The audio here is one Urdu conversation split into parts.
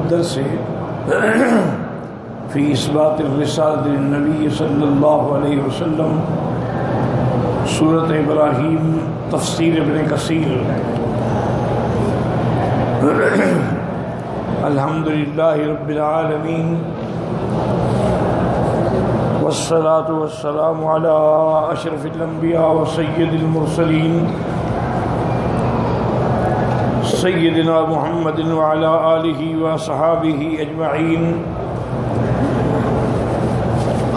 الدرس في إثبات الرسالة للنبي صلى الله عليه وسلم سورة إبراهيم تفسير ابن كثير. الحمد لله رب العالمين والصلاة والسلام على أشرف الأنبياء وسيد المرسلين سيدنا محمد وعلى آله وصحابه أجمعين.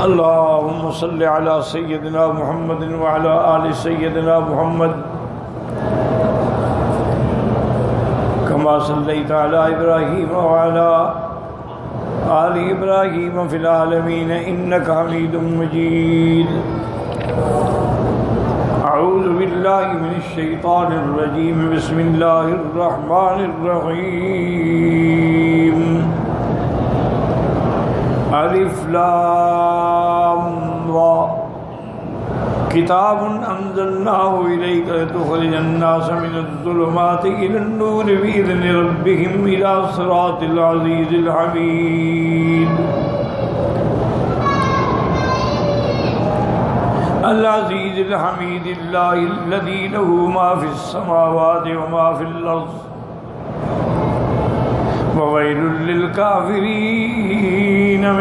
اللهم صل على سيدنا محمد وعلى آل سيدنا محمد كما صليت على إبراهيم وعلى آل إبراهيم في العالمين إنك حميد مجيد. أعوذ بالله من الشيطان الرجيم. بسم الله الرحمن الرحيم. ألف لام را كتاب أنزلناه إليك لتخرج الناس من الظلمات إلى النور بإذن ربهم إلى صراط العزيز الحميد. العزيز الحميد الله الذي له ما في السماوات وما في الأرض وويل للكافرين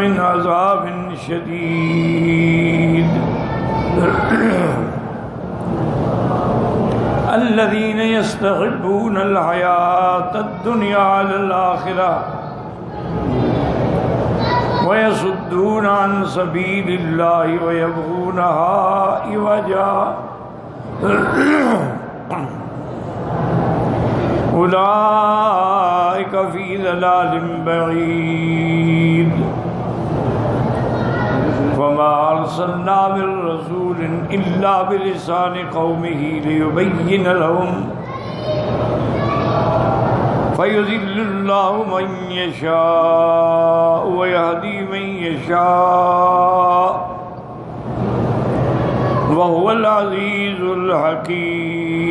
من عذاب شديد. الذين يستحبون الحياة الدنيا على الآخرة ويصدون عن سبيل الله ويبغونها عوجا أولئك في ضلال بعيد. وما أرسلنا من رسول إلا بلسان قومه ليبين لهم فيضل الله من يشاء ويهدي من يشاء وهو العزيز الحكيم.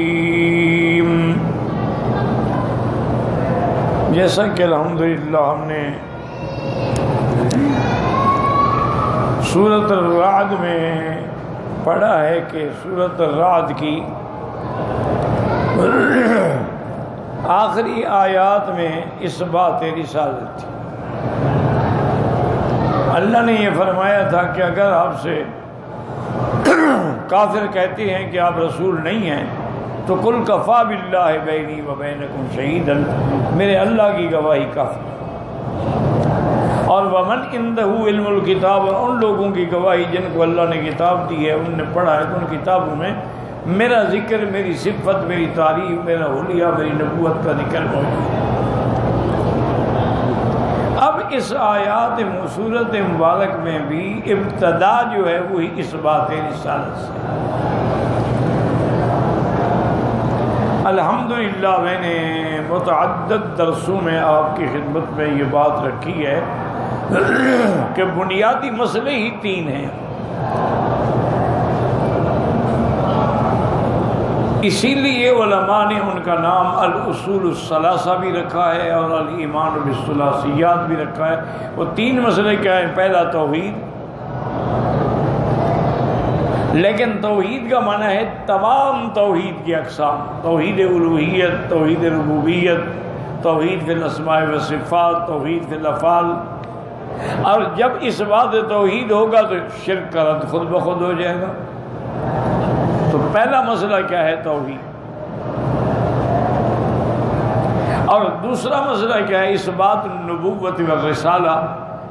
جیسا کہ الحمدللہ ہم نے سورۃ الرعد میں پڑھا ہے کہ سورۃ الرعد کی آخری آیات میں اثبات رسالت تھی. اللہ نے یہ فرمایا تھا کہ اگر آپ سے کافر کہتے ہیں کہ آپ رسول نہیں ہیں تو قل کفا باللہ بینی و بینکم شہیدا، میرے اللہ کی گواہی کافی. اور ومن عندہ علم الکتاب، اور ان لوگوں کی گواہی جن کو اللہ نے کتاب دی ہے، ان نے پڑھا ہے، تو ان کتابوں میں میرا ذکر، میری صفت، میری تعریف، میرا حلیہ، میری نبوت کا ذکر موجود ہے. اب اس آیات سورۃ مبارک میں بھی ابتدا جو ہے وہی اثبات رسالت سے. الحمدللہ میں نے متعدد درسوں میں آپ کی خدمت میں یہ بات رکھی ہے کہ بنیادی مسئلے ہی تین ہیں. اسی لیے علماء نے ان کا نام الاصول الثلاثہ بھی رکھا ہے اور الایمان بالثلاثیات بھی رکھا ہے. وہ تین مسئلے کیا ہیں؟ پہلا توحید، لیکن توحید کا معنی ہے تمام توحید کی اقسام، توحید الوہیت، توحید ربوبیت، توحید فی الاسماء و صفات، توحید فی الافعال. اور جب اس بات توحید ہوگا تو شرک کا رد خود بخود ہو جائے گا. تو پہلا مسئلہ کیا ہے؟ توحید. اور دوسرا مسئلہ کیا ہے؟ اثبات النبوت والرسالہ،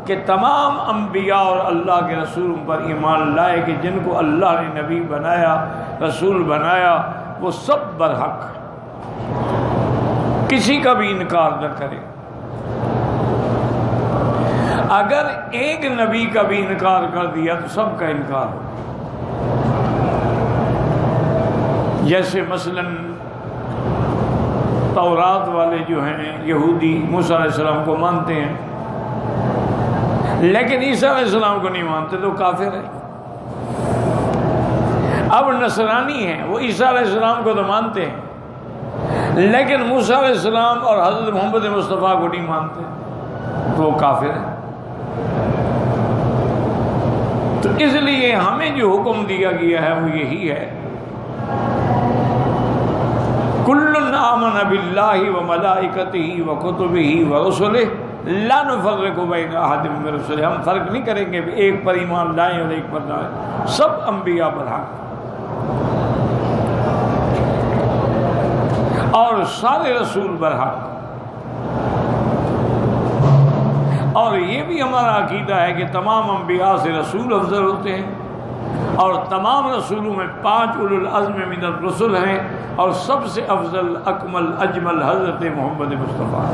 کہ تمام انبیاء اور اللہ کے رسولوں پر ایمان لائے کہ جن کو اللہ نے نبی بنایا، رسول بنایا، وہ سب برحق ہیں، کسی کا بھی انکار نہ کرے. اگر ایک نبی کا بھی انکار کر دیا تو سب کا انکار ہو. جیسے مثلا تورات والے جو ہیں یہودی موسیٰ علیہ السلام کو مانتے ہیں لیکن عیسیٰ علیہ السلام کو نہیں مانتے تو کافر ہے. اب نصرانی ہیں، وہ عیسیٰ علیہ السلام کو تو مانتے ہیں لیکن موسیٰ علیہ السلام اور حضرت محمد مصطفیٰ کو نہیں مانتے. تو وہ کافر ہے۔ تو اس لیے ہمیں جو حکم دیا گیا ہے وہ یہی ہے، کل آمن باللہ وملائکتہ وکتبہ ورسلہ لا نفرق بین احد من رسلہ، ہم فرق نہیں کریں گے ایک پر ایمان لائیں اور ایک پر نہ لائیں، سب انبیاء پر حق اور سارے رسول پر حق۔ اور یہ بھی ہمارا عقیدہ ہے کہ تمام انبیاء سے رسول افضل ہوتے ہیں، اور تمام رسولوں میں 5 اولو العزم من الرسل ہیں، اور سب سے افضل اکمل اجمل حضرت محمد مصطفیٰ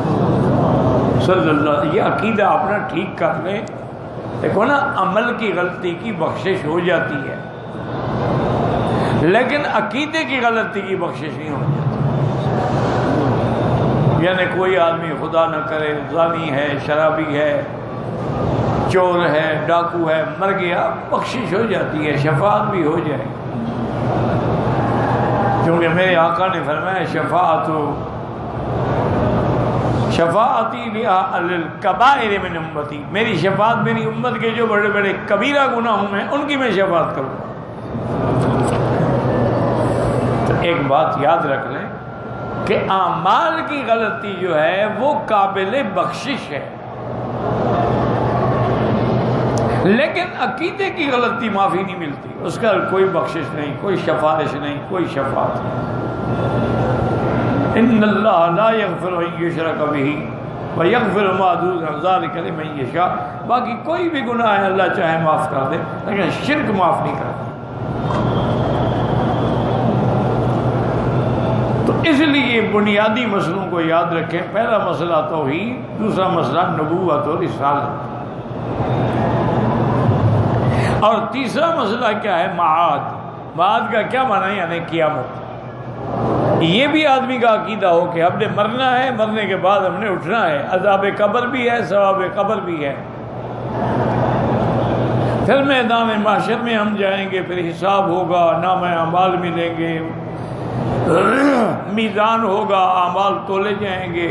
صلی اللہ علیہ وسلم۔ یہ عقیدہ اپنا ٹھیک کر لیں۔ دیکھو نا، عمل کی غلطی کی بخشش ہو جاتی ہے، لیکن عقیدے کی غلطی کی بخشش نہیں ہو جاتی۔ یعنی کوئی آدمی خدا نہ کرے زانی ہے، شرابی ہے، چور ہے، ڈاکو ہے، مر گیا، بخشش ہو جاتی ہے، شفاعت بھی ہو جائے، کیونکہ میرے آقا نے فرمایا شفاعتی لأہل الکبائر من امتی، میری شفاعت میری امت کے جو بڑے بڑے کبیرہ گناہوں ہیں ان کی میں شفاعت کروں گا۔ تو ایک بات یاد رکھ لیں کہ اعمال کی غلطی جو ہے وہ قابل بخشش ہے، لیکن عقیدے کی غلطی معافی نہیں ملتی، اس کا کوئی بخشش نہیں، کوئی سفارش نہیں، کوئی شفاعت نہیں۔ ان اللہ لا یغفر ان یشرک بہ ویغفر ما دون ذلک لمن یشاء، باقی کوئی بھی گناہ ہے اللہ چاہے معاف کر دے، لیکن شرک معاف نہیں کرتا۔ تو اس لیے بنیادی مسئلوں کو یاد رکھیں، پہلا مسئلہ توحید، دوسرا مسئلہ نبوت اور رسالت، اور تیسرا مسئلہ کیا ہے؟ معاد۔ معاد کا کیا معنی ہے؟ یعنی قیامت۔ یہ بھی آدمی کا عقیدہ ہو کہ ہم نے مرنا ہے، مرنے کے بعد ہم نے اٹھنا ہے، عذاب قبر بھی ہے، ثواب قبر بھی ہے، پھر میدان محشر میں ہم جائیں گے، پھر حساب ہوگا، نام اعمال ملیں گے، میزان ہوگا، اعمال تولے جائیں گے،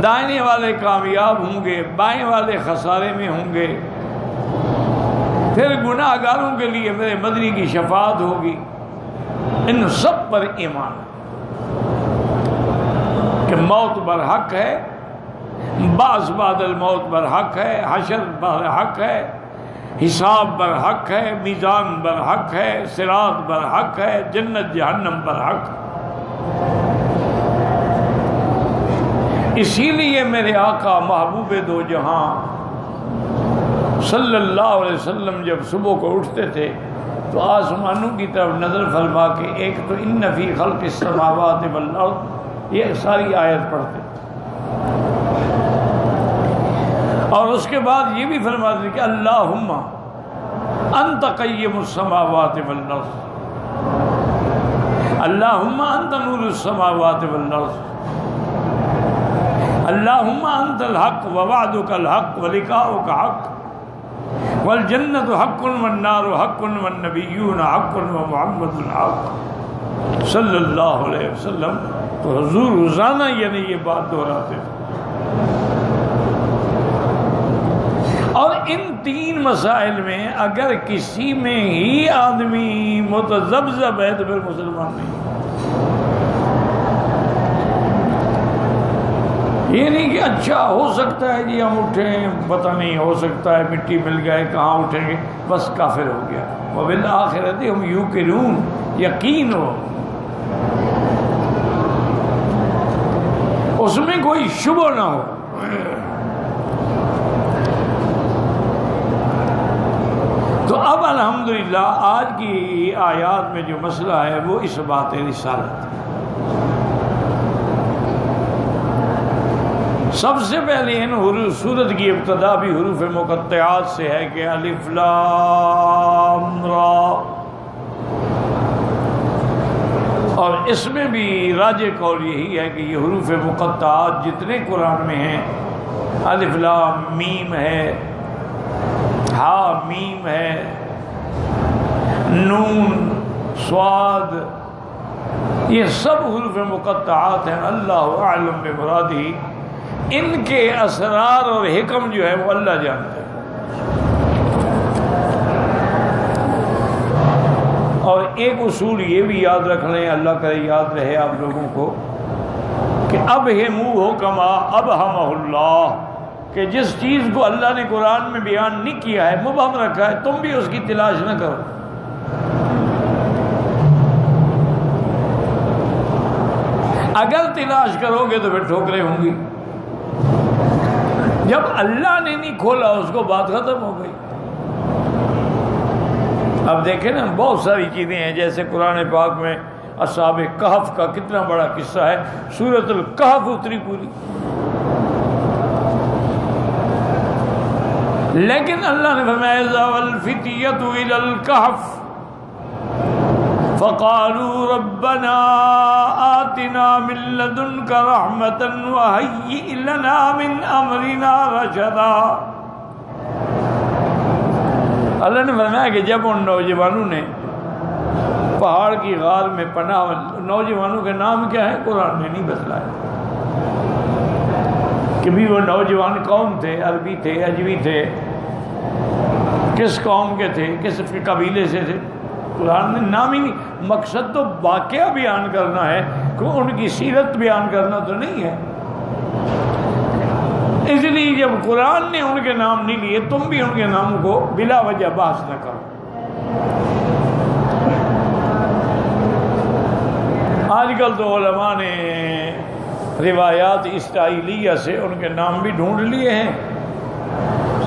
دائنے والے کامیاب ہوں گے، بائیں والے خسارے میں ہوں گے، پھر گناہ گاروں کے لیے میرے مدنی کی شفاعت ہوگی۔ ان سب پر ایمان کہ موت بر حق ہے، بعث بعد الموت بر حق ہے، حشر بر حق ہے، حساب بر حق ہے، میزان بر حق ہے، صراط بر حق ہے، جنت جہنم بر حق۔ اسی لیے میرے آقا محبوب دو جہاں صلی اللہ علیہ وسلم جب صبح کو اٹھتے تھے تو آسمانوں کی طرف نظر فرما کے ایک تو ان فی خلق السماوات والارض، یہ ساری آیت پڑھتے، اور اس کے بعد یہ بھی فرماتے کہ اللہم انت قیم السماوات والارض، اللہم انت نور السماوات والارض، اللہم انت الحق ووعدک الحق ولقاؤک حق والجنت حق والنار حق والنبیون حق ومحمد حق صلی اللہ علیہ وسلم۔ تو حضور روزانہ یعنی یہ بات دہراتے تھے۔ اور ان تین مسائل میں اگر کسی میں ہی آدمی متذبذب ہے تو پھر مسلمان نہیں۔ یہ نہیں کہ اچھا ہو سکتا ہے جی ہم اٹھیں، پتہ نہیں ہو سکتا ہے مٹی مل گئے کہاں اٹھیں گے، بس کافر ہو گیا۔ وبالآخرۃ ہم یوقنون، یقین ہو، اس میں کوئی شبہ نہ ہو۔ تو اب الحمدللہ آج کی آیات میں جو مسئلہ ہے وہ اس بات رسالت۔ سب سے پہلے ان سورت کی ابتدا بھی حروف مقطعات سے ہے کہ الف لام را، اور اس میں بھی راجح قول یہی ہے کہ یہ حروف مقطعات جتنے قرآن میں ہیں، الف لام میم ہے، ہا میم ہے، نون صاد، یہ سب حروف مقطعات ہیں۔ اللہ اعلم بمرادہ، ان کے اسرار اور حکم جو ہے وہ اللہ جانتا ہے۔ اور ایک اصول یہ بھی یاد رکھ لیں، اللہ کرے یاد رہے آپ لوگوں کو، کہ ابہموہ کما ابہمہ اللہ، کہ جس چیز کو اللہ نے قرآن میں بیان نہیں کیا ہے، مبہم رکھا ہے، تم بھی اس کی تلاش نہ کرو۔ اگر تلاش کرو گے تو پھر ٹھوکریں ہوں گی، جب اللہ نے نہیں کھولا اس کو بات ختم ہو گئی۔ اب دیکھیں نا بہت ساری چیزیں ہیں، جیسے قرآن پاک میں اصحاب کہف کا کتنا بڑا قصہ ہے، سورۃ الکہف اتری پوری، لیکن اللہ نے فرمایا ذَوَا الْفِتْيَةُ إِلَى الْكَهْفِ فَقَالُوا رَبَّنَا آتِنَا مِن لَّدُنْكَ رَحْمَةً وَهَيِّئْ لَنَا مِنْ أَمْرِنَا رَشَدًا۔ اللہ نے فرمایا کہ جب ان نوجوانوں نے پہاڑ کی غار میں پناہ، نوجوانوں کے نام کیا ہے قرآن نے نہیں بتلایا کہ بھی وہ نوجوان کون تھے، عربی تھے، عجمی تھے، کس قوم کے تھے، کس قبیلے سے تھے، قرآن نے نام ہی نہیں۔ مقصد تو واقعہ بیان کرنا ہے، کہ ان کی سیرت بیان کرنا تو نہیں ہے۔ اس لیے جب قرآن نے ان کے نام نہیں لیے، تم بھی ان کے ناموں کو بلا وجہ بحث نہ کرو۔ آج کل تو علماء نے روایات اسرائیلیہ سے ان کے نام بھی ڈھونڈ لیے ہیں،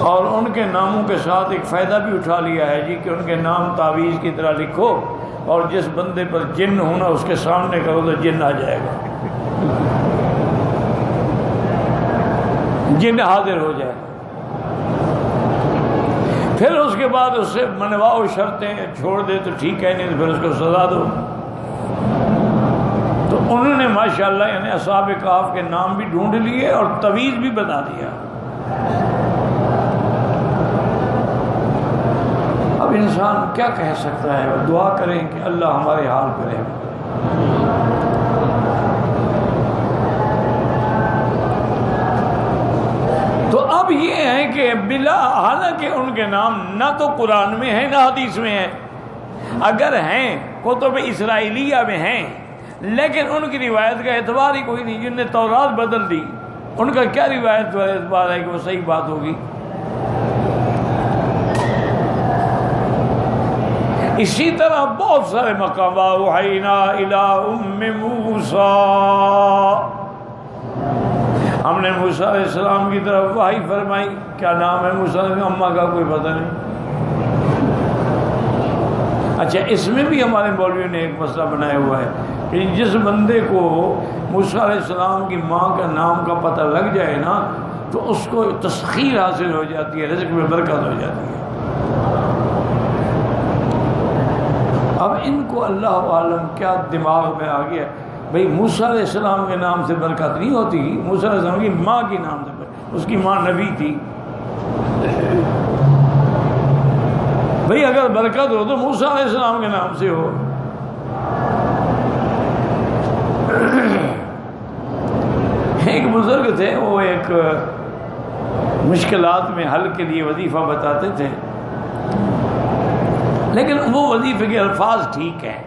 اور ان کے ناموں کے ساتھ ایک فائدہ بھی اٹھا لیا ہے جی، کہ ان کے نام تعویذ کی طرح لکھو، اور جس بندے پر جن ہونا اس کے سامنے کرو تو جن آ جائے گا، جن حاضر ہو جائے گا۔ پھر اس کے بعد اس سے منواؤ شرطیں، چھوڑ دے تو ٹھیک ہے، نہیں تو پھر اس کو سزا دو۔ تو انہوں نے ماشاءاللہ یعنی اصحاب کہف کے نام بھی ڈھونڈ لیے اور تعویذ بھی بتا دیا۔ اب انسان کیا کہہ سکتا ہے؟ دعا کریں کہ اللہ ہمارے حال کرے۔ تو اب یہ ہے کہ بلا، حالانکہ ان کے نام نہ تو قرآن میں ہیں نہ حدیث میں ہیں، اگر ہیں کتب اسرائیلیہ میں ہیں، لیکن ان کی روایت کا اعتبار ہی کوئی نہیں۔ جن نے تورات بدل دی، ان کا کیا روایت پر اعتبار ہے کہ وہ صحیح بات ہوگی؟ اسی طرح بہت سارے مقام، وَأَوْحَيْنَا إِلَىٰ أُمِّ مُوسَىٰ، ہم نے موسیٰ علیہ السلام کی طرف وحی فرمائی۔ کیا نام ہے موسیٰ علیہ السلام؟ اماں کا کوئی پتہ نہیں۔ اچھا، اس میں بھی ہمارے مولویوں نے ایک مسئلہ بنایا ہوا ہے کہ جس بندے کو موسیٰ علیہ السلام کی ماں کا نام کا پتہ لگ جائے نا، تو اس کو تسخیر حاصل ہو جاتی ہے، رزق میں برکت ہو جاتی ہے۔ اب ان کو اللہ عالم کیا دماغ میں آ گیا، بھئی موسیٰ علیہ السلام کے نام سے برکت نہیں ہوتی، موسیٰ علیہ السلام کی ماں کی نام سے برکت، اس کی ماں نبی تھی۔ بھئی اگر برکت ہو تو موسیٰ علیہ السلام کے نام سے ہو۔ ایک بزرگ تھے، وہ ایک مشکلات میں حل کے لیے وظیفہ بتاتے تھے، لیکن وہ وظیفے کے الفاظ ٹھیک ہیں۔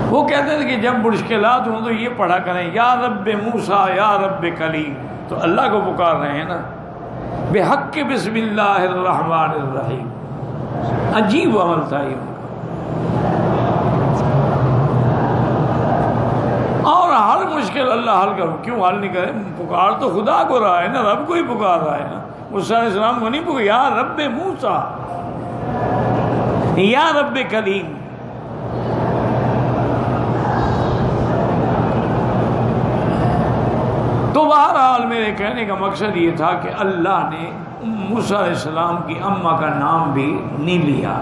وہ کہتے تھے کہ جب مشکلات ہوں تو یہ پڑھا کریں، یا رب موسیٰ یا رب کلیم، تو اللہ کو پکار رہے ہیں نا، بحق بسم اللہ الرحمن الرحیم۔ عجیب عمل تھا یہ، اور ہر مشکل اللہ حل کرو، کیوں حل نہیں کرے؟ پکار تو خدا کو رہا ہے نا، رب کو ہی پکار رہا ہے نا، موسیٰ علیہ السلام کو نہیں پکار، یا رب موسیٰ یا رب کلیم۔ تو بہرحال میرے کہنے کا مقصد یہ تھا کہ اللہ نے موسیٰ علیہ السلام کی اماں کا نام بھی نہیں لیا۔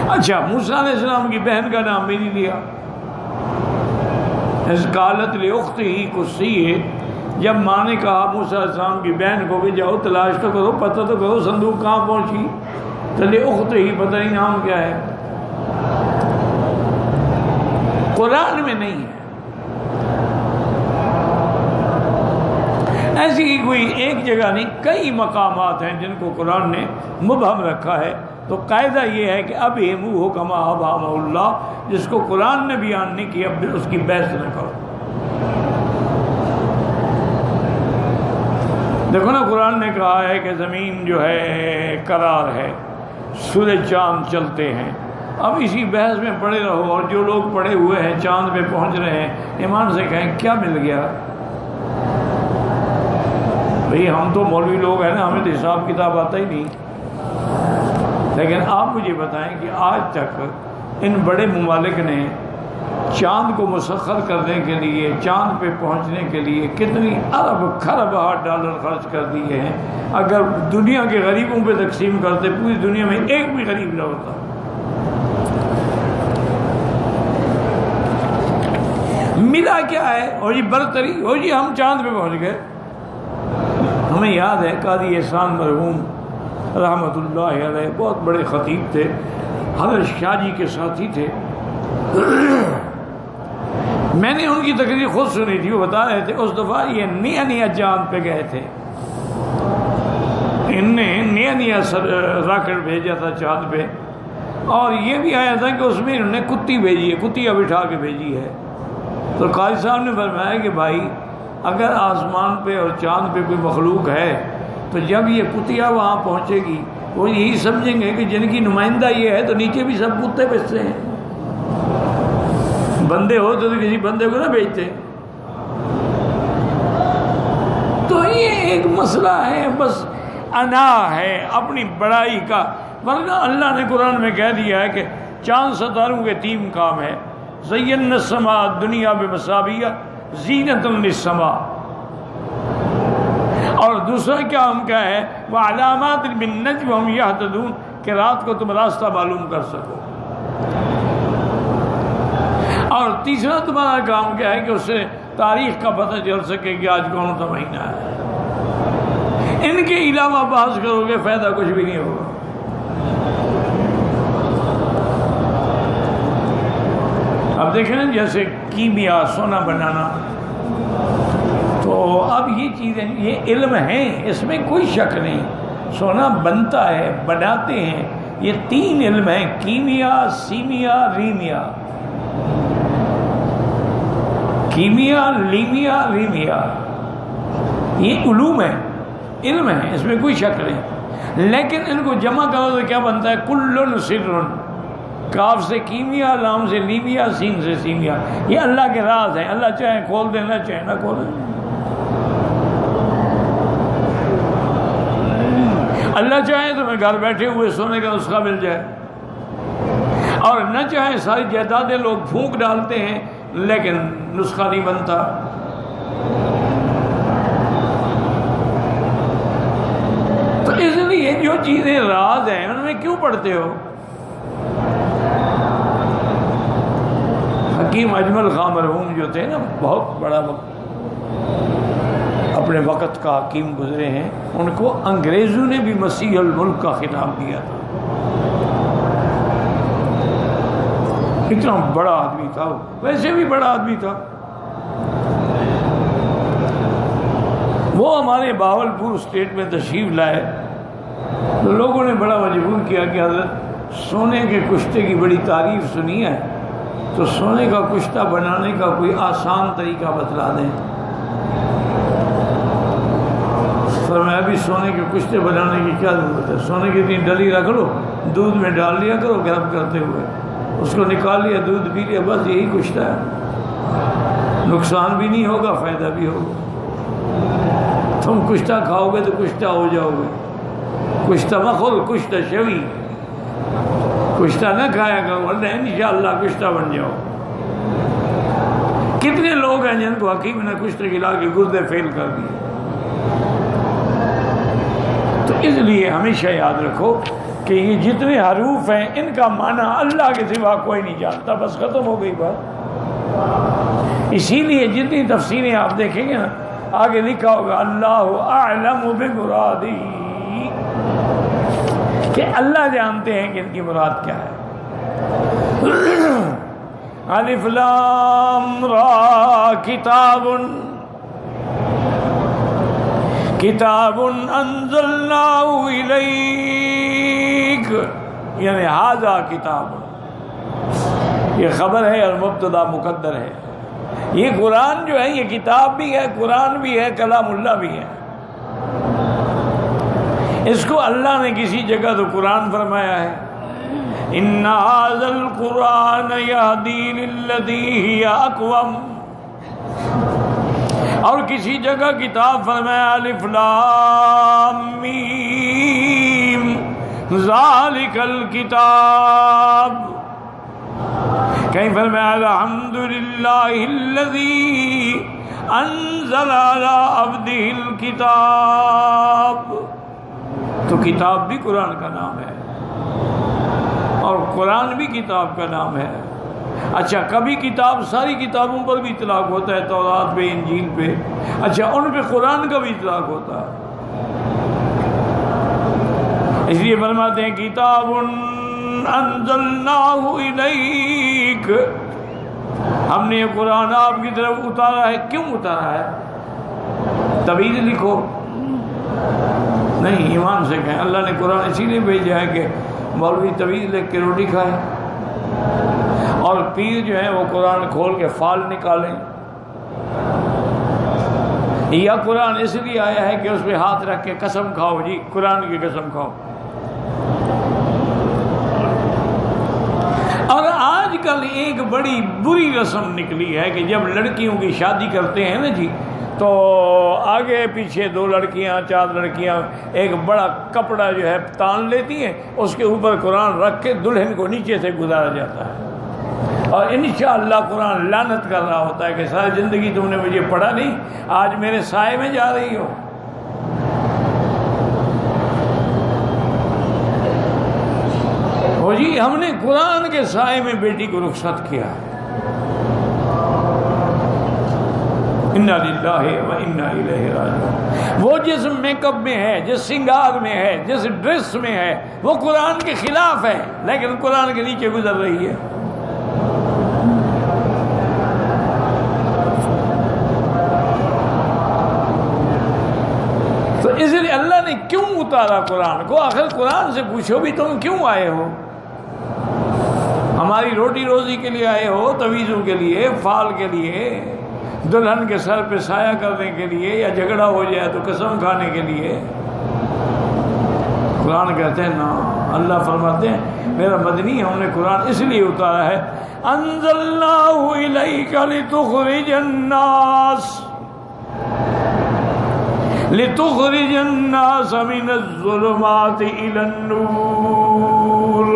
اچھا، موسیٰ علیہ السلام کی بہن کا نام بھی نہیں لیا۔ اذ قالت لأختہ قصیہ، جب ماں نے کہا موسیٰ علیہ السلام کی بہن کو کہ جاؤ تلاش تو کرو، پتہ تو کرو صندوق کہاں پہنچی، تو لأختہ پتہ نہیں نام کیا ہے، قرآن میں نہیں ہے۔ ایسی ہی کوئی ایک جگہ نہیں، کئی مقامات ہیں جن کو قرآن نے مبہم رکھا ہے۔ تو قاعدہ یہ ہے کہ اب ہو کما ابہم اللہ، جس کو قرآن نے بیان نہیں کیا اب اس کی بحث نہ کرو۔ دیکھو نا، قرآن نے کہا ہے کہ زمین جو ہے قرار ہے، سورج چاند چلتے ہیں۔ اب اسی بحث میں پڑے رہو، اور جو لوگ پڑے ہوئے ہیں چاند پہ پہنچ رہے ہیں، ایمان سے کہیں کیا مل گیا؟ بھئی ہم تو مولوی لوگ ہیں نا، ہمیں تو حساب کتاب آتا ہی نہیں۔ لیکن آپ مجھے بتائیں کہ آج تک ان بڑے ممالک نے چاند کو مسخر کرنے کے لیے، چاند پہ پہنچنے کے لیے کتنی ارب خرب ڈالر خرچ کر دیے ہیں۔ اگر دنیا کے غریبوں پہ تقسیم کرتے، پوری دنیا میں ایک بھی غریب نہ ہوتا۔ ملا کیا ہے؟ اور یہ برتری ہو جی، ہم چاند پہ پہنچ گئے۔ ہمیں یاد ہے قاضی احسان مرحوم رحمۃ اللہ علیہ بہت بڑے خطیب تھے، حضرت شاہ جی کے ساتھی تھے۔ میں نے ان کی تقریر خود سنی تھی، وہ بتا رہے تھے اس دفعہ یہ نیا چاند پہ گئے تھے، ان نے نیا راکٹ بھیجا تھا چاند پہ، اور یہ بھی آیا تھا کہ اس میں انہوں نے کتی بھیجی ہے، کتیا بٹھا کے بھیجی ہے۔ تو قاضی صاحب نے فرمایا کہ بھائی اگر آسمان پہ اور چاند پہ کوئی مخلوق ہے تو جب یہ کتیا وہاں پہنچے گی وہ یہی سمجھیں گے کہ جن کی نمائندہ یہ ہے تو نیچے بھی سب کتے بھیجتے ہیں، بندے ہو تو کسی بندے کو نہ بھیجتے۔ تو یہ ایک مسئلہ ہے، بس انا ہے اپنی بڑائی کا، ورنہ اللہ نے قرآن میں کہہ دیا ہے کہ چاند ستاروں کے 3 کام ہے، زینا السماء الدنیا بمصابیح زینۃ للسماء، اور دوسرا کام کیا ہے، وعلامات بالنجم هم یہتدون، کہ رات کو تم راستہ معلوم کر سکو، اور تیسرا تمہارا کام کیا ہے کہ اس سے تاریخ کا پتہ چل سکے کہ آج کون سا مہینہ ہے۔ ان کے علاوہ بحث کرو گے فائدہ کچھ بھی نہیں ہوگا۔ اب دیکھیں نا، جیسے کیمیا، سونا بنانا، تو اب یہ چیزیں یہ علم ہیں، اس میں کوئی شک نہیں، سونا بنتا ہے، بناتے ہیں، یہ 3 علم ہیں، کیمیا، سیمیا، ریمیا، کیمیا، لیمیا، ریمیا، یہ علوم ہیں، علم ہیں، اس میں کوئی شک نہیں۔ لیکن ان کو جمع کرو تو کیا بنتا ہے؟ کل سر، کاف سے کیمیا، لام سے لیمیا، سین سے سیمیا۔ یہ اللہ کے راز ہیں، اللہ چاہے کھول دیں، نہ چاہے نہ کھولیں۔ اللہ چاہے تو میں گھر بیٹھے ہوئے سونے کا نسخہ مل جائے، اور نہ چاہے ساری جائیدادیں لوگ پھونک ڈالتے ہیں لیکن نسخہ نہیں بنتا۔ تو اس لیے جو چیزیں راز ہیں ان میں کیوں پڑھتے ہو؟ حکیم اجمل خان مرحوم جو تھے نا، بہت بڑا اپنے وقت کا حکیم گزرے ہیں، ان کو انگریزوں نے بھی مسیح الملک کا خطاب دیا تھا۔ اتنا بڑا آدمی تھا، ویسے بھی بڑا آدمی تھا۔ وہ ہمارے باولپور اسٹیٹ میں تشریف لائے تو لوگوں نے بڑا مجبور کیا کہ حضرت سونے کے کشتے کی بڑی تعریف سنی ہے، تو سونے کا کشتہ بنانے کا کوئی آسان طریقہ بتلا دیں۔ فرمایا ابھی سونے کے کشتے بنانے کی کیا ضرورت ہے؟ سونے کی اتنی ڈلی رکھ لو، دودھ میں ڈال لیا کرو گرم کرتے ہوئے، اس کو نکال لیا، دودھ پی لیا، بس یہی کشتہ ہے، نقصان بھی نہیں ہوگا، فائدہ بھی ہوگا۔ تم کشتہ کھاؤ گے تو کشتہ ہو جاؤ گے، کشتہ مخل کشتہ شوی، کشتہ نہ کھایا کرو ورنہ انشاءاللہ کشتہ بن جاؤ۔ کتنے لوگ ہیں جن کو حکیم نے کشتے کھلا کے گردے فیل کر دیے۔ تو اس لیے ہمیشہ یاد رکھو کہ یہ جتنے حروف ہیں ان کا معنی اللہ کے سوا کوئی نہیں جانتا، بس ختم ہو گئی بات۔ اسی لیے جتنی تفسیریں آپ دیکھیں گے نا، آگے لکھا ہوگا اللہ اعلم بمرادی، کہ اللہ جانتے ہیں کہ ان کی مراد کیا ہے۔ الف لام را کتاب کتاب انزلناہ الیک، یعنی ھذا کتاب، یہ خبر ہے اور مبتدا مقدر ہے. یہ قرآن جو ہے یہ کتاب بھی ہے، قرآن بھی ہے، کلام اللہ بھی ہے. اس کو اللہ نے کسی جگہ تو قرآن فرمایا ہے، ان ھذا القرآن یہدی للتی ہی اقوم، اور کسی جگہ کتاب فرمایا الف لام میم ذالک الکتاب، کہیں فرمایا الحمدللہ الذی انزل علی عبدہ الکتاب. تو کتاب بھی قرآن کا نام ہے اور قرآن بھی کتاب کا نام ہے. اچھا کبھی کتاب ساری کتابوں پر بھی اطلاق ہوتا ہے، تورات پہ، انجیل پہ، اچھا ان پہ قرآن کا بھی اطلاق ہوتا ہے. اس لیے فرماتے ہیں کتاب انزلناہ الیک، ہم نے یہ قرآن آپ کی طرف اتارا ہے. کیوں اتارا ہے؟ طویل لکھو نہیں، ایمان سے کہیں اللہ نے قرآن اسی لیے بھیجا ہے کہ مولوی طویل لکھ کے روٹی کھائے اور پیر جو ہیں وہ قرآن کھول کے فال نکالیں. یا قرآن اس لیے آیا ہے کہ اس پہ ہاتھ رکھ کے قسم کھاؤ، جی قرآن کی قسم کھاؤ. اور آج کل ایک بڑی بری رسم نکلی ہے کہ جب لڑکیوں کی شادی کرتے ہیں نا جی، تو آگے پیچھے 2 لڑکیاں 4 لڑکیاں ایک بڑا کپڑا جو ہے تان لیتی ہیں، اس کے اوپر قرآن رکھ کے دلہن کو نیچے سے گزارا جاتا ہے. اور انشاءاللہ قرآن لعنت کر رہا ہوتا ہے کہ ساری زندگی تم نے مجھے پڑھا نہیں، آج میرے سائے میں جا رہی ہو. جی ہم نے قرآن کے سائے میں بیٹی کو رخصت کیا. انا للہ و انا الیہ راجعون. وہ جس میک اپ میں ہے، جس سنگار میں ہے، جس ڈریس میں ہے، وہ قرآن کے خلاف ہے، لیکن قرآن کے نیچے گزر رہی ہے. تو اس لیے اللہ نے کیوں اتارا قرآن کو؟ آخر قرآن سے پوچھو بھی تم کیوں آئے ہو؟ ہماری روٹی روزی کے لیے آئے ہو، تویزوں کے لیے، فال کے لیے، دلہن کے سر پہ سایہ کرنے کے لیے، یا جھگڑا ہو جائے تو قسم کھانے کے لیے؟ قرآن کہتے ہیں نا، اللہ فرماتے ہیں میرا مدنی ہم نے قرآن اس لیے اتارا ہے انزلناہ الیک لتخرج الناس من الظلمات الی النور،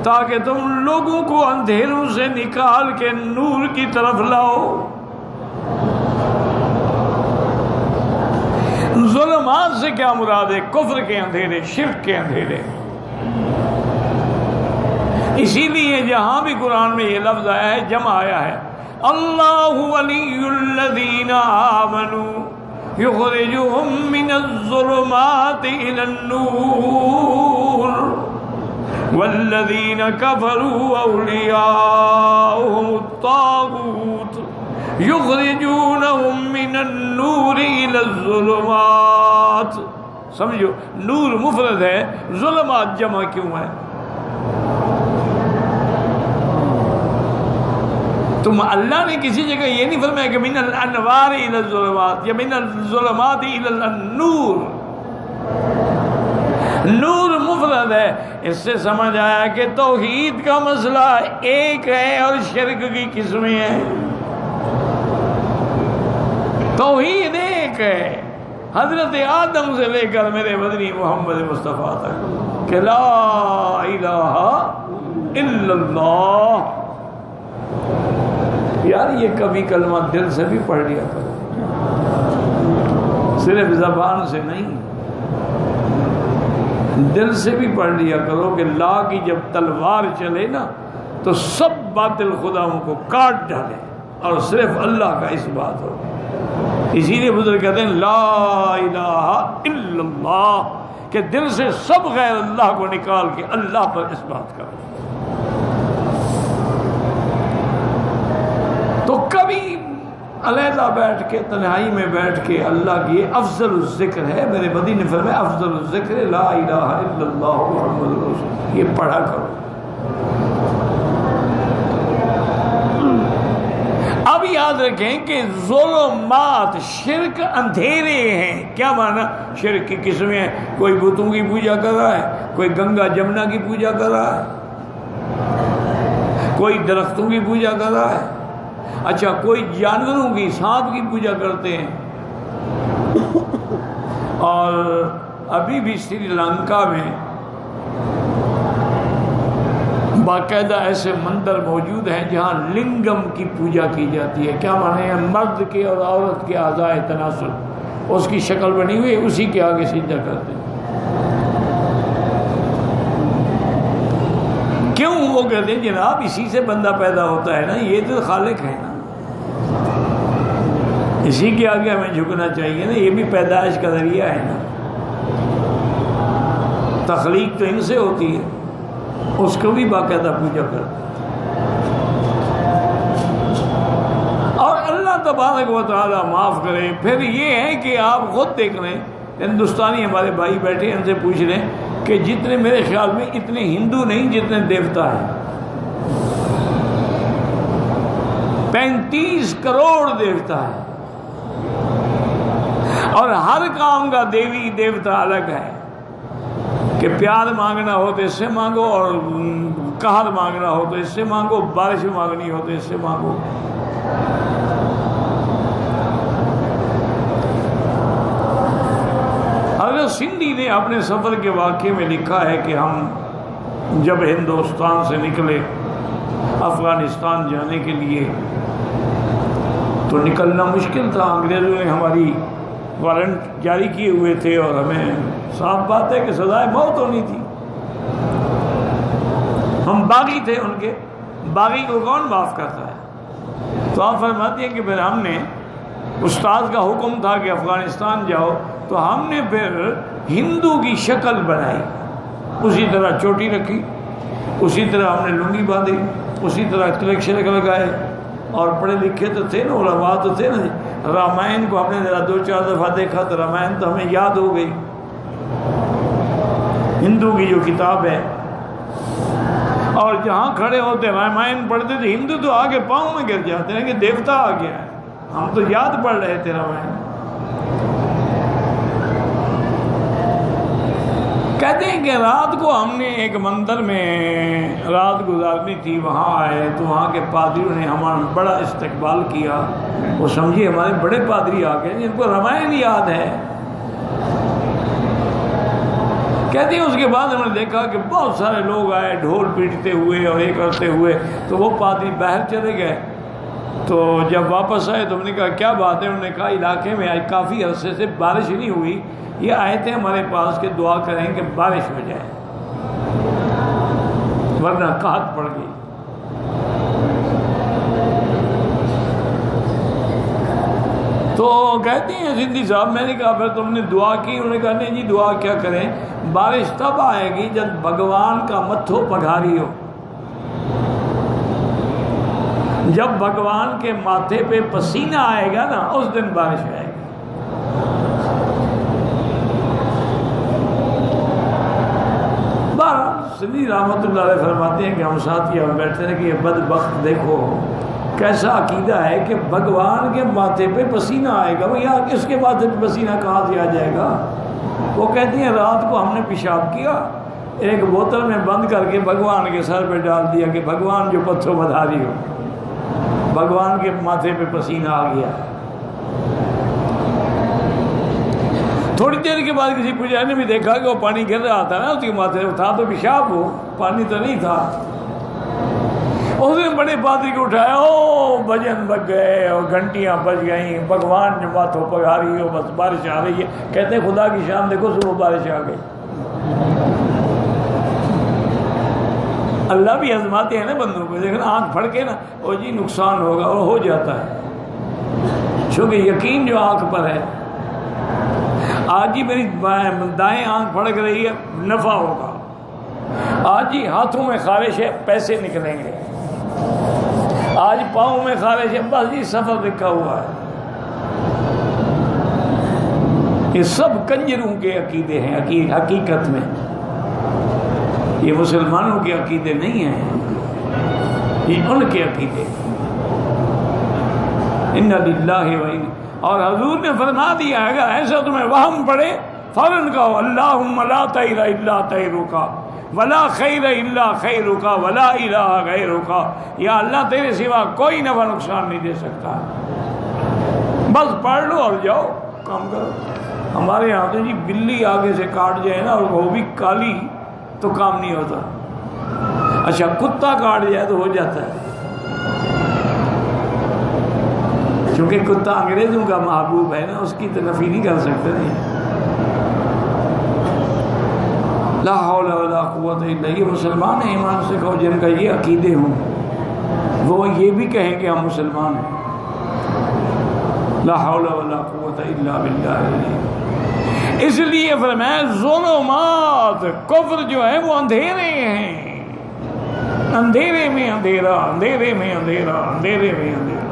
تاکہ تم لوگوں کو اندھیروں سے نکال کے نور کی طرف لاؤ. ظلمات سے کیا مراد ہے؟ کفر کے اندھیرے، شرک کے اندھیرے. اسی لیے جہاں بھی قرآن میں یہ لفظ آیا ہے جمع آیا ہے، اللہ ولی الذین آمنوا یخرجهم من الظلمات الى النور والذین کفروا اولیاؤہم الطاغوت یخرجونہم من النور الى الظلمات. سمجھو نور مفرد ہے، ظلمات جمع کیوں ہے؟ تم اللہ نے کسی جگہ یہ نہیں فرمایا کہ من الانوار الى الظلمات یا من الظلمات الى النور. نور مفرد ہے. اس سے سمجھ آیا کہ توحید کا مسئلہ ایک ہے اور شرک کی قسمیں ہیں. توحید ایک ہے، حضرت آدم سے لے کر میرے مدنی محمد مصطفیٰ تک، کہ لا الہ الا اللہ. یار یہ کبھی کلمہ دل سے بھی پڑھ لیا کرو، صرف زبان سے نہیں، دل سے بھی پڑھ لیا کرو کہ لا کی جب تلوار چلے نا تو سب باطل خداؤں کو کاٹ ڈالے اور صرف اللہ کا اس بات ہو. اسی لیے بزرگ کہتے ہیں لا الہ الا اللہ، کہ دل سے سب غیر اللہ کو نکال کے اللہ پر اس بات کرو. تو کبھی علیحدہ بیٹھ کے تنہائی میں بیٹھ کے اللہ کی افضل الذکر ہے. میرے مدینہ نے فرمایا افضل الذکر لا الہ الا اللہ محمد رسول. یہ پڑھا کرو. اب یاد رکھیں کہ ظلمات شرک اندھیرے ہیں. کیا معنی؟ شرک کی قسمیں ہیں. کوئی بتوں کی پوجا کر رہا ہے, کوئی گنگا جمنا کی پوجا کر رہا ہے, کوئی درختوں کی پوجا کر رہا ہے, اچھا کوئی جانوروں کی, سانپ کی پوجا کرتے ہیں. اور ابھی بھی سری لنکا میں باقاعدہ ایسے مندر موجود ہیں جہاں لنگم کی پوجا کی جاتی ہے. کیا معنی ہے؟ مرد کے اور عورت کے اعضاء تناسل, اس کی شکل بنی ہوئی ہے, اسی کے آگے سجدہ کرتے ہیں. کیوں؟ وہ کہتے ہیں جناب اسی سے بندہ پیدا ہوتا ہے نا, یہ تو خالق ہے نا, اسی کے آگے ہمیں جھکنا چاہیے نا, یہ بھی پیدائش کا ذریعہ ہے نا. تخلیق تو ان سے ہوتی ہے, اس کو بھی باقاعدہ پوجا کرتے. اور اللہ تبارک و تعالی معاف کرے. پھر یہ ہے کہ آپ خود دیکھ لیں, ہندوستانی ہمارے بھائی بیٹھے ان سے پوچھ لیں کہ جتنے, میرے خیال میں اتنے ہندو نہیں جتنے دیوتا ہیں. 35 کروڑ دیوتا ہے, اور ہر کام کا دیوی دیوتا الگ ہے. کہ پیار مانگنا ہو تو اس سے مانگو, اور قہر مانگنا ہو تو اس سے مانگو, بارش مانگنی ہو تو اس سے مانگو. حضرت سندھی نے اپنے سفر کے واقعے میں لکھا ہے کہ ہم جب ہندوستان سے نکلے افغانستان جانے کے لیے تو نکلنا مشکل تھا. انگریزوں نے ہماری وارنٹ جاری کیے ہوئے تھے اور ہمیں صاف بات ہے کہ سزائے موت ہونی تھی. ہم باغی تھے ان کے, باغی کو کون معاف کرتا ہے؟ تو آپ فرماتے ہیں کہ پھر ہم نے, استاد کا حکم تھا کہ افغانستان جاؤ, تو ہم نے پھر ہندو کی شکل بنائی, اسی طرح چوٹی رکھی, اسی طرح ہم نے لنگی باندھی, اسی طرح تلک شلک لگائے. اور پڑھے لکھے تو تھے نا, علماء تو تھے نا. رامائن کو ہم نے ذرا 2-4 دفعہ دیکھا تو رامائن تو ہمیں یاد ہو گئی, ہندو کی جو کتاب ہے. اور جہاں کھڑے ہوتے رامائن پڑھتے تھے, ہندو تو آگے پاؤں میں گر جاتے ہیں کہ دیوتا آ گیا ہے. ہم تو یاد پڑھ رہے تھے رامائن. کہتے ہیں کہ رات کو ہم نے ایک مندر میں رات گزارنی تھی, وہاں آئے تو وہاں کے پادریوں نے ہمارا بڑا استقبال کیا. وہ سمجھیے ہمارے بڑے پادری آ گئے جن کو رامائن یاد ہے. کہتے ہیں اس کے بعد ہم نے دیکھا کہ بہت سارے لوگ آئے ڈھول پیٹتے ہوئے اور یہ کرتے ہوئے, تو وہ پادری باہر چلے گئے. تو جب واپس آئے تو ہم نے کہا کیا بات ہے؟ انہوں نے کہا علاقے میں آج کافی عرصے سے بارش نہیں ہوئی, یہ آئے تھے ہمارے پاس کہ دعا کریں کہ بارش ہو جائے ورنہ قحط پڑ گئی. تو کہتے ہیں سندھی صاحب, میں نے کہا پھر تم نے دعا کی؟ انہوں نے کہا نہیں جی دعا کیا کریں, بارش تب آئے گی جب بھگوان کا متھو پگھاری ہو. جب بھگوان کے ماتھے پہ پسینہ آئے گا نا, اس دن بارش آئے گی. سندھی رحمت اللہ علیہ فرماتے ہیں کہ ہم ساتھی ہم بیٹھتے ہیں کہ یہ بدبخت دیکھو کیسا عقیدہ ہے کہ بھگوان کے ماتھے پہ پسینہ آئے گا. بھیا اس کے ماتھے پہ پسینہ کہاں سے آ جائے گا؟ وہ کہتی ہیں رات کو ہم نے پیشاب کیا, ایک بوتل میں بند کر کے بھگوان کے سر پہ ڈال دیا کہ بھگوان جو پتھروں بدھاری ہو. بھگوان کے ماتھے پہ پسینہ آ گیا. تھوڑی دیر کے بعد کسی پجاری نے بھی دیکھا کہ وہ پانی گر رہا تھا نا اس کے ماتھے, تھا تو پیشاب, وہ پانی تو نہیں تھا. اس نے بڑے پادری کو اٹھایا, او بھجن بج گئے اور گھنٹیاں بج گئیں, بھگوان جو ماتھوں پگھاری ہو, بس بارش آ رہی ہے. کہتے ہیں خدا کی شان دیکھو صبح بارش آ گئی. اللہ بھی آزماتے ہیں نا بندوں کو. دیکھنا آنکھ پھڑ کے نا, او جی نقصان ہوگا, اور ہو جاتا ہے چونکہ یقین جو آنکھ پر ہے. آج ہی میری دائیں آنکھ پھڑک رہی ہے, نفع ہوگا. آج ہی ہاتھوں میں خارش ہے, پیسے نکلیں گے. آج پاؤں میں خارش ہے، بس یہ سفر لکھا ہوا ہے. یہ سب کنجروں کے عقیدے ہیں. حقیقت میں یہ مسلمانوں کے عقیدے نہیں ہیں، یہ ان کے عقیدے. اِنَّا لِلَّهِ وَإِنَّا، اور حضور نے فرما دیا ہے اگر ایسا تمہیں وہم پڑے فوراً کہو اللہم لا طیر الا طیرک ولا خیر الا خیرک ولا الہ غیرک، یا اللہ تیرے سوا کوئی نفع نقصان نہیں دے سکتا. بس پڑھ لو اور جاؤ کام کرو. ہمارے یہاں تو جی بلی آگے سے کاٹ جائے نا اور وہ بھی کالی تو کام نہیں ہوتا. اچھا کتا کاٹ جائے تو ہو جاتا ہے، چونکہ کتا انگریزوں کا محبوب ہے نا، اس کی تو نفی نہیں کر سکتے. نہیں لا حول ولا قوت الا، یہ مسلمان ہیں ایمان سے کہو جن کا یہ عقیدے ہوں، وہ یہ بھی کہیں کہ ہم مسلمان ہیں. لا حول ولا قوت الا باللہ. اس لیے فرمایا ظلمات، کفر جو ہے وہ اندھیرے ہیں، اندھیرے میں اندھیرا، اندھیرے میں اندھیرا، اندھیرے میں اندھیرا.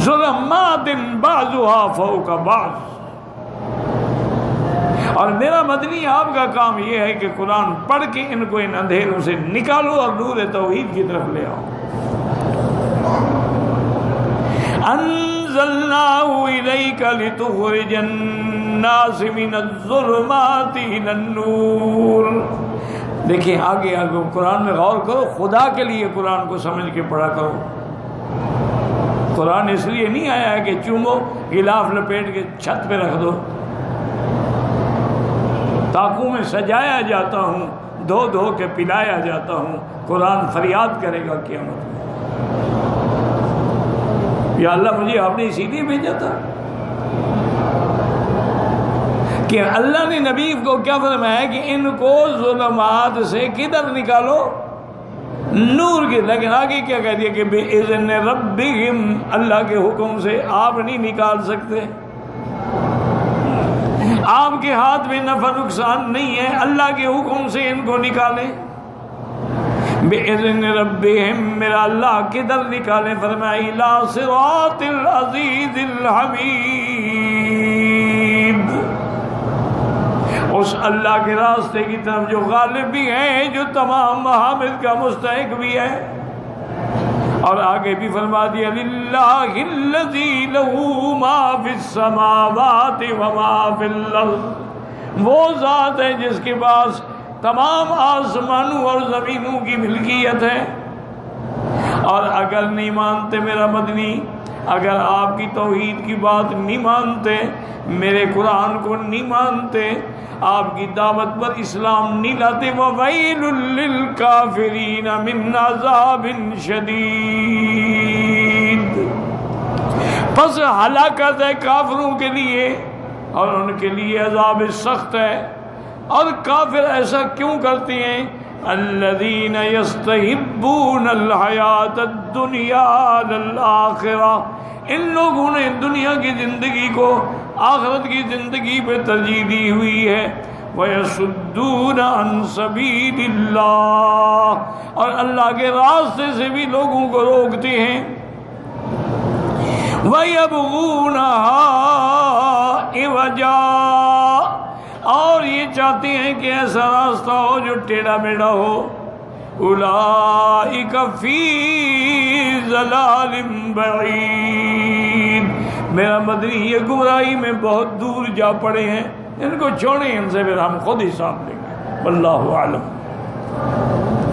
ظلمات بعضها فوق بعض. اور میرا مدنی آپ کا کام یہ ہے کہ قرآن پڑھ کے ان کو ان اندھیروں سے نکالو اور نور توحید کی طرف لے آؤ. انزلناہ الیک لتخرج الناس من الظلمات الی النور. دیکھیں آگے قرآن میں غور کرو، خدا کے لیے قرآن کو سمجھ کے پڑھا کرو. قرآن اس لیے نہیں آیا ہے کہ چومو غلاف لپیٹ کے چھت پہ رکھ دو. تاکوں میں سجایا جاتا ہوں، دھو دھو کے پلایا جاتا ہوں. قرآن فریاد کرے گا قیامت میں، یا اللہ مجھے آپ نے اسی لیے بھیجا تھا. کہ اللہ نے نبی کو کیا فرمایا کہ ان کو ظلمات سے کدھر نکالو؟ نور کے. لیکن آگے کیا کہہ دیا کہ بِإِذْنِ رَبِّهِمْ، اللہ کے حکم سے. آپ نہیں نکال سکتے، آپ کے ہاتھ میں نفع نقصان نہیں ہے، اللہ کے حکم سے ان کو نکالیں. بِإِذْنِ رَبِّهِمْ، میرا اللہ کدھر نکالیں؟ فرمایا إِلَى صِرَاطِ الْعَزِيزِ الْحَمِيدِ، اس اللہ کے راستے کی طرف جو غالب بھی ہے، جو تمام محامد کا مستحق بھی ہے. اور آگے بھی فرما دیا للہ الذی لہ ما فی السماوات وما فی الارض، وہ ذات ہے جس کے پاس تمام آسمانوں اور زمینوں کی ملکیت ہے. اور اگر نہیں مانتے میرا مدنی، اگر آپ کی توحید کی بات نہیں مانتے، میرے قرآن کو نہیں مانتے، آپ کی دعوت پر اسلام نہیں لاتے، وَوَيْلٌ لِّلْكَافِرِينَ مِنْ عَذَابٍ شَدِيدٍ، پس ہلاکت ہے کافروں کے لیے اور ان کے لیے عذاب سخت ہے. اور کافر ایسا کیوں کرتے ہیں؟ الذین یستحبون الحیات الدنیا علی الآخرہ، ان لوگوں نے دنیا کی زندگی کو آخرت کی زندگی پہ ترجیح دی ہوئی ہے. وَيَصُدُّونَ عَن سَبِيلِ اللَّهِ، اور اللہ کے راستے سے بھی لوگوں کو روکتے ہیں. وَيَبْغُونَهَا عِوَجًا، اور یہ چاہتے ہیں کہ ایسا راستہ ہو جو ٹیڑھا میڑھا ہو. اولئک فی ضلال بعید، میرا مدنی یہ گمراہی میں بہت دور جا پڑے ہیں. ان کو چھوڑیں، ان سے پھر ہم خود حساب لیں گے. واللہ اعلم.